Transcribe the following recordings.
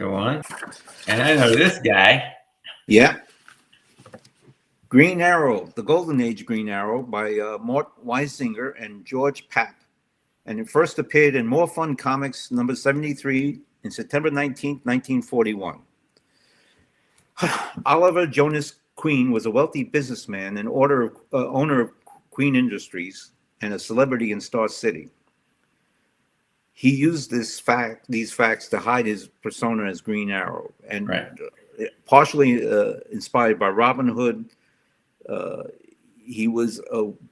Go on. And I know this guy. Yeah. Green Arrow, The Golden Age Green Arrow by Mort Weisinger and George Papp. And it first appeared in More Fun Comics number 73 in September 19th, 1941. Oliver Jonas Queen was a wealthy businessman and owner of Queen Industries and a celebrity in Star City. He used these facts to hide his persona as Green Arrow, and partially inspired by Robin Hood. He was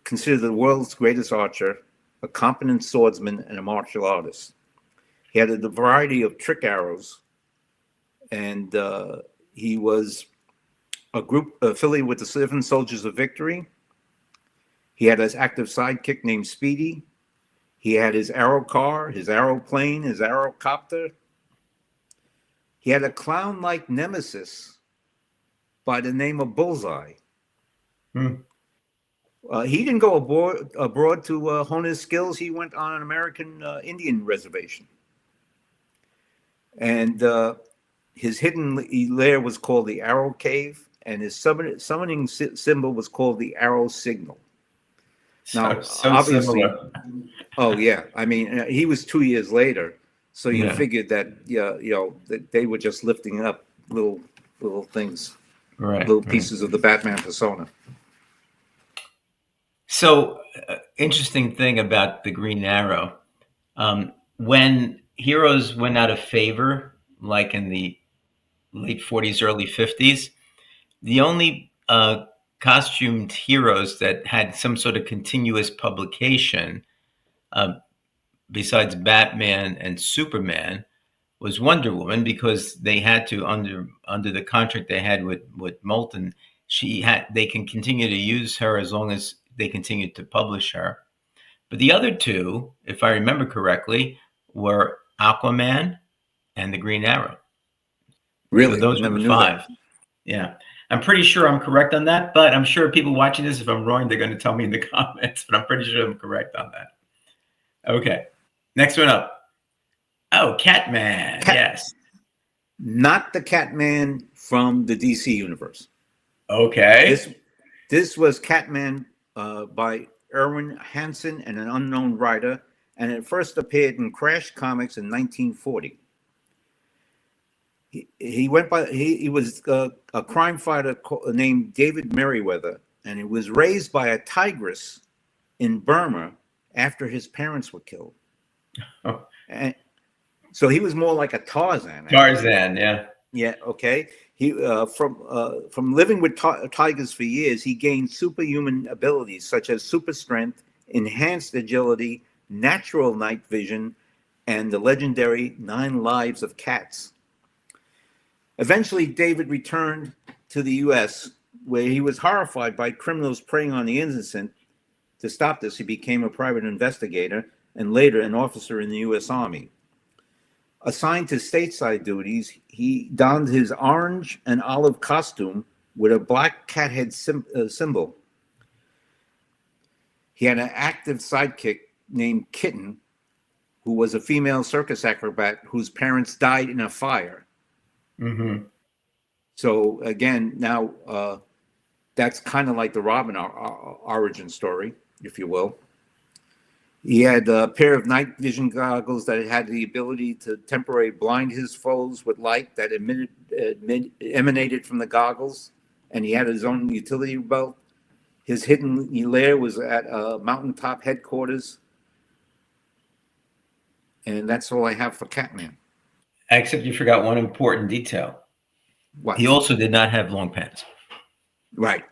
considered the world's greatest archer, a competent swordsman, and a martial artist. He had a variety of trick arrows, and he was a group affiliated with the 7 Soldiers of Victory. He had his active sidekick named Speedy. He had his arrow car, his arrow plane, his arrow copter. He had a clown-like nemesis by the name of Bullseye. He didn't go abroad to hone his skills. He went on an American Indian reservation. And his hidden lair was called the Arrow Cave, and his summoning symbol was called the Arrow Signal. Now, so obviously, similar. Oh yeah, I mean, he was 2 years later, so you figured that that they were just lifting up little things, little pieces of the Batman persona. So, interesting thing about the Green Arrow, when heroes went out of favor, like in the late 40s, early 50s, the only costumed heroes that had some sort of continuous publication, besides Batman and Superman, was Wonder Woman, because they had to, under the contract they had with Moulton, they can continue to use her as long as they continue to publish her. But the other two, if I remember correctly, were Aquaman and the Green Arrow. Really? So those were the 5. Yeah. I'm pretty sure I'm correct on that, but I'm sure people watching this, if I'm wrong, they're going to tell me in the comments, but I'm pretty sure I'm correct on that. Okay. Next one up. Oh, Catman. Yes. Not the Catman from the DC universe. Okay. This was Catman by Erwin Hansen and an unknown writer, and it first appeared in Crash Comics in 1940. He was a crime fighter named David Merriweather, and he was raised by a tigress in Burma after his parents were killed. Oh. And so he was more like a Tarzan. Tarzan, yeah. Yeah, okay. He from living with tigers for years, he gained superhuman abilities such as super strength, enhanced agility, natural night vision, and the legendary 9 lives of cats. Eventually, David returned to the U.S., where he was horrified by criminals preying on the innocent. To stop this, he became a private investigator and later an officer in the U.S. Army. Assigned to stateside duties, he donned his orange and olive costume with a black cat head symbol. He had an active sidekick named Kitten, who was a female circus acrobat whose parents died in a fire. Mm-hmm. So again, now that's kind of like the Robin origin story, if you will. He had a pair of night vision goggles that had the ability to temporarily blind his foes with light that emanated from the goggles, and he had his own utility belt. His hidden lair was at a mountaintop headquarters, and that's all I have for Catman. Except you forgot one important detail. What? He also did not have long pants. Right.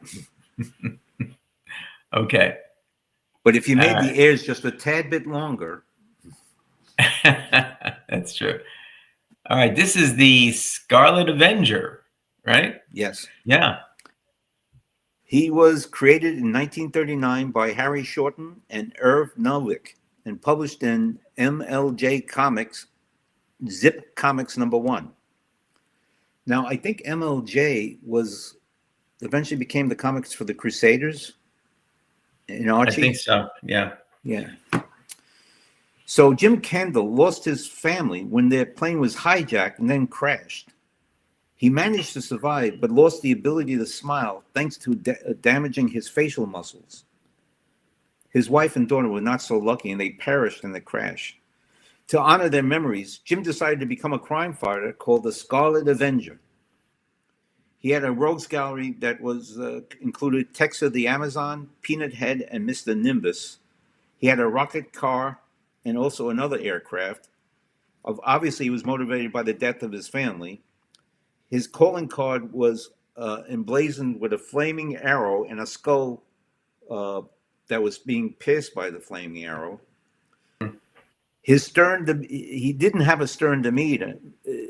Okay. But if you made the ears just a tad bit longer. That's true. All right. This is the Scarlet Avenger, right? Yes. Yeah. He was created in 1939 by Harry Shorten and Irv Novick and published in MLJ Comics, Zip Comics #1. Now, I think MLJ eventually became the comics for the Crusaders in Archie. I think so, yeah. Yeah. So Jim Kendall lost his family when their plane was hijacked and then crashed. He managed to survive, but lost the ability to smile thanks to damaging his facial muscles. His wife and daughter were not so lucky, and they perished in the crash. To honor their memories, Jim decided to become a crime fighter called the Scarlet Avenger. He had a rogues gallery that was included Texa the Amazon, Peanut Head, and Mr. Nimbus. He had a rocket car and also another aircraft. Obviously, he was motivated by the death of his family. His calling card was emblazoned with a flaming arrow and a skull uh, that was being pierced by the flaming arrow. He didn't have a stern demeanor.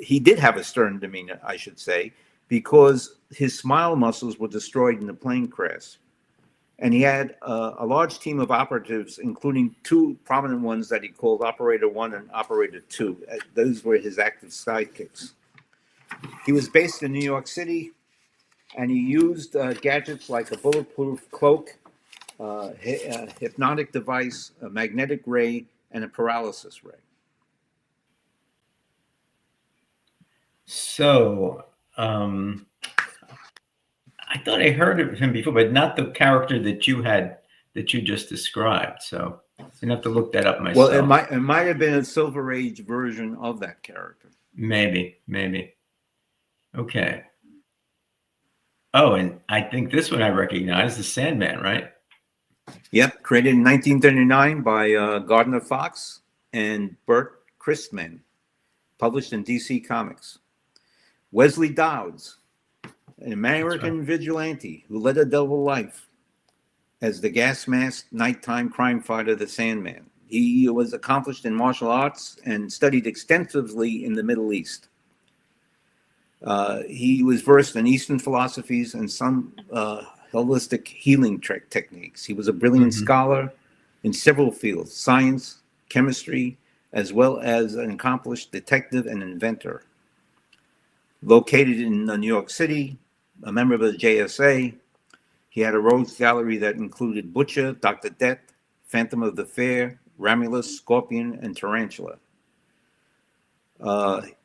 He did have a stern demeanor, I should say, because his smile muscles were destroyed in the plane crash. And he had a large team of operatives, including two prominent ones that he called Operator 1 and Operator 2. Those were his active sidekicks. He was based in New York City, and he used gadgets like a bulletproof cloak, a hypnotic device, a magnetic ray, and a paralysis ray. So, I thought I heard of him before, but not the character that you just described. So, I'm gonna have to look that up Well, myself. it might have been a Silver Age version of that character. Maybe. Okay. Oh, and I think this one I recognize, the Sandman, right? Yep, created in 1939 by Gardner Fox and Burt Christman, published in DC Comics. Wesley Dowds, an That's right. American vigilante who led a double life as the gas-masked nighttime crime fighter, the Sandman. He was accomplished in martial arts and studied extensively in the Middle East. He was versed in Eastern philosophies and some holistic healing techniques. He was a brilliant Mm-hmm. scholar in several fields, science, chemistry, as well as an accomplished detective and inventor. Located in New York City, a member of the JSA, he had a rogues gallery that included Butcher, Dr. Death, Phantom of the Fair, Romulus, Scorpion, and Tarantula.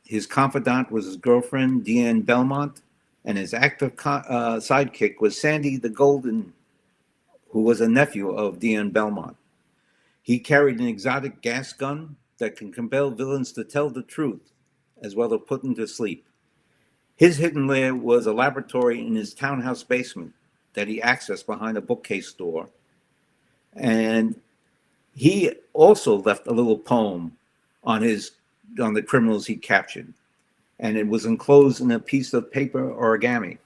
His confidant was his girlfriend, Deanne Belmont, and his active sidekick was Sandy the Golden, who was a nephew of Deanne Belmont. He carried an exotic gas gun that can compel villains to tell the truth, as well as put them to sleep. His hidden lair was a laboratory in his townhouse basement that he accessed behind a bookcase door. And he also left a little poem on the criminals he captured, and it was enclosed in a piece of paper origami.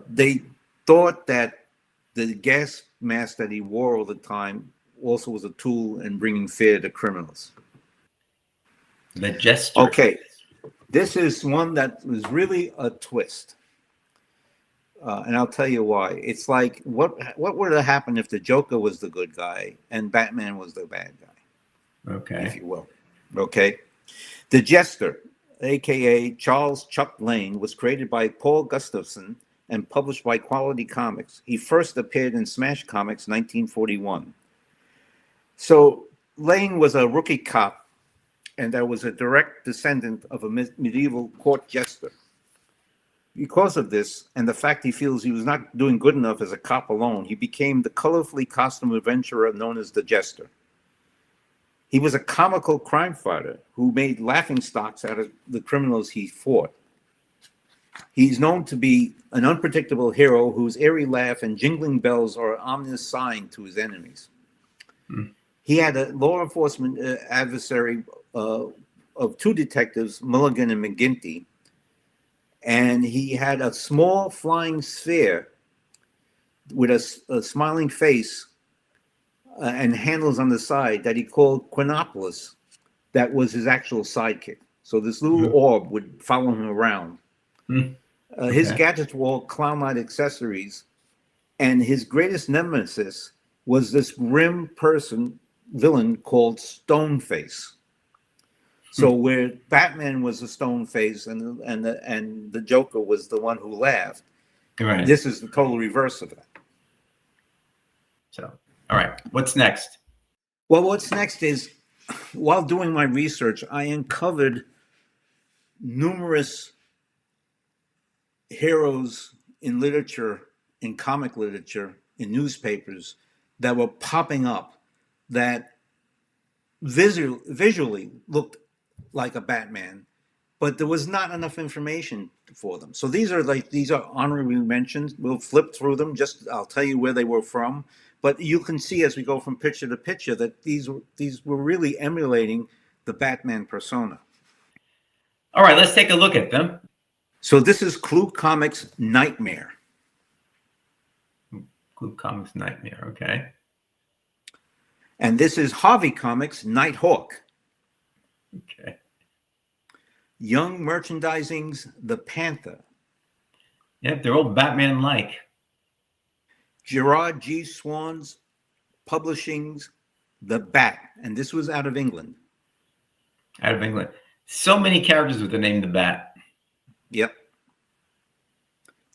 They thought that the gas mask that he wore all the time also was a tool in bringing fear to criminals. The Jester. Okay, this is one that was really a twist. And I'll tell you why. It's like what would have happened if the Joker was the good guy and Batman was the bad guy, if Okay. you will. Okay. The Jester, aka Charles Chuck Lane, was created by Paul Gustafson and published by Quality Comics. He first appeared in Smash Comics 1941. So Lane was a rookie cop, and that was a direct descendant of a medieval court jester. Because of this, and the fact he feels he was not doing good enough as a cop alone, he became the colorfully costumed adventurer known as the Jester. He was a comical crime fighter who made laughing stocks out of the criminals he fought. He's known to be an unpredictable hero whose airy laugh and jingling bells are an ominous sign to his enemies. Mm. He had a law enforcement adversary of two detectives, Mulligan and McGinty, and he had a small flying sphere with a smiling face and handles on the side that he called Quinopolis. That was his actual sidekick. So this little orb would follow him around. Mm. His Okay. gadgets were all clown-like accessories, and his greatest nemesis was this grim villain called Stoneface. So where Batman was a stone face and the Joker was the one who laughed, Right. this is the total reverse of that. So, all right. What's next? Well, what's next is, while doing my research, I uncovered numerous heroes in literature, in comic literature, in newspapers that were popping up that visually looked like a Batman, but there was not enough information for them. So these are honorary mentions. We'll flip through them. Just I'll tell you where they were from, but you can see as we go from picture to picture that these were really emulating the Batman persona. All right, let's take a look at them. So this is Clue Comics Nightmare. Clue Comics Nightmare, okay. And this is Harvey Comics Nighthawk. Okay. Young Merchandising's The Panther. Yeah, they're all Batman-like. Gerard G. Swan's Publishing's The Bat. And this was out of England. Out of England. So many characters with the name The Bat. Yep.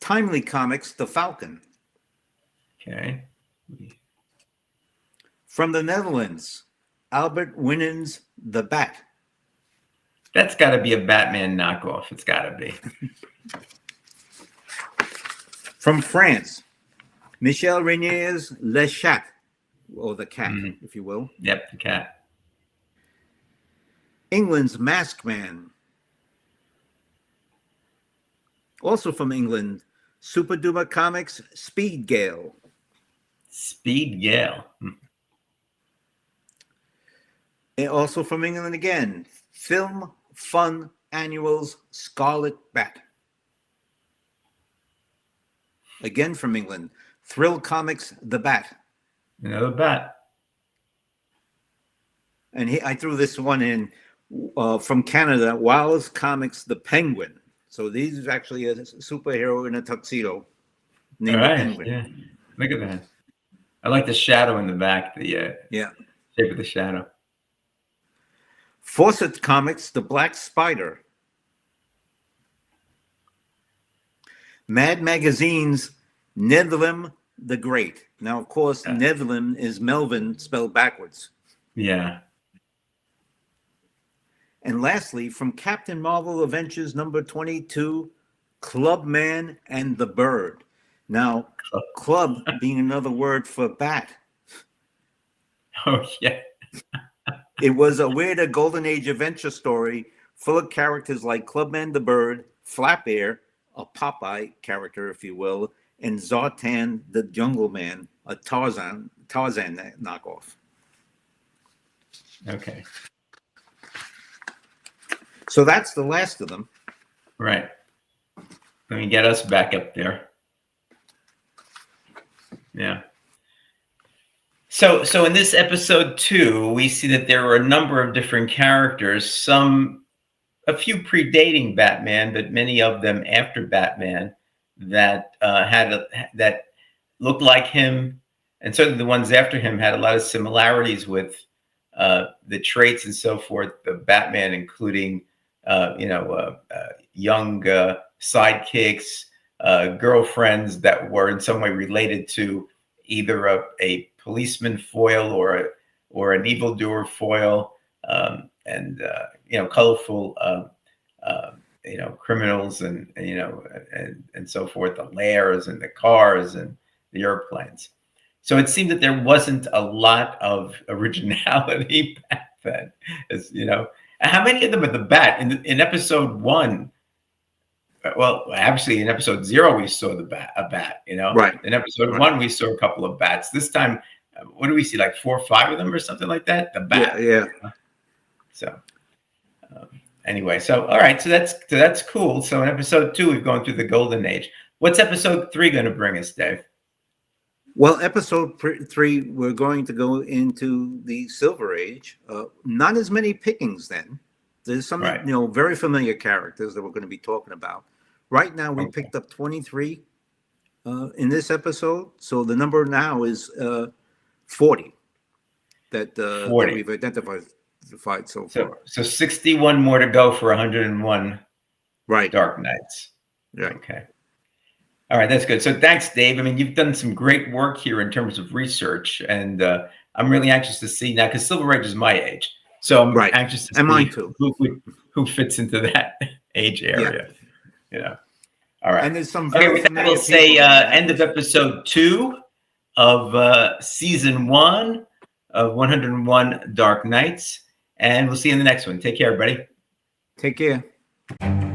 Timely Comics The Falcon. Okay. From the Netherlands, Albert Winnin's The Bat. That's got to be a Batman knockoff. It's got to be. From France, Michel Reynier's Le Chat, or The Cat, if you will. Yep, the cat. England's Masked Man. Also from England, Super Duper Comics Speed Gale. Speed Gale. And also from England again, Film Fun Annuals Scarlet Bat. Again from England, Thrill Comics The Bat. Another bat. And I threw this one in from Canada, Wallace Comics The Penguin. So these is actually a superhero in a tuxedo named All right. The Penguin. Yeah. Look at that. I like the shadow in the back, the shape of the shadow. Fawcett Comics The Black Spider. Mad Magazine's Nedlim the Great. Now, of course, Nedlim is Melvin spelled backwards. Yeah. And lastly, from Captain Marvel Adventures number 22, Clubman and the Bird. Now, club being another word for bat. Oh, yeah. It was a weirder Golden Age adventure story full of characters like Clubman the Bird, Flap Air, a Popeye character, if you will, and Zartan the Jungle Man, a Tarzan knockoff. Okay. So that's the last of them. Right. Let me get us back up there. Yeah. So in this episode 2, we see that there were a number of different characters, a few predating Batman, but many of them after Batman that that looked like him, and certainly the ones after him had a lot of similarities with the traits and so forth of Batman, including young sidekicks, girlfriends that were in some way related to either a policeman foil or an evildoer foil, and colorful criminals and so forth, the lairs and the cars and the airplanes. So it seemed that there wasn't a lot of originality back then, as you know. How many of them are the bat in episode 1? Well, actually, in episode 0, we saw a bat. Right. In episode 1, we saw a couple of bats. This time, what do we see? Like 4 or 5 of them, or something like that. The bat. Yeah. So, anyway, so all right, so that's cool. So in episode 2, we've gone through the Golden Age. What's episode 3 going to bring us, Dave? Well, episode 3, we're going to go into the Silver Age. Not as many pickings then. There's some, very familiar characters that we're going to be talking about. Right now, we picked up 23 in this episode. So the number now is 40 that we've identified so far. So 61 more to go for 101 right. Dark Knights. Yeah. Okay. All right, that's good. So thanks, Dave. I mean, you've done some great work here in terms of research, and I'm really anxious to see now because Silver Age is my age, so I'm Right. anxious to And mine see too. who fits into that age Yeah. area. You know. All right. And there's some Okay. very With that, we'll familiar say people in that end of episode. episode 2 of season 1 of 101 Dark Nights, and we'll see you in the next one. Take care, everybody. Take care.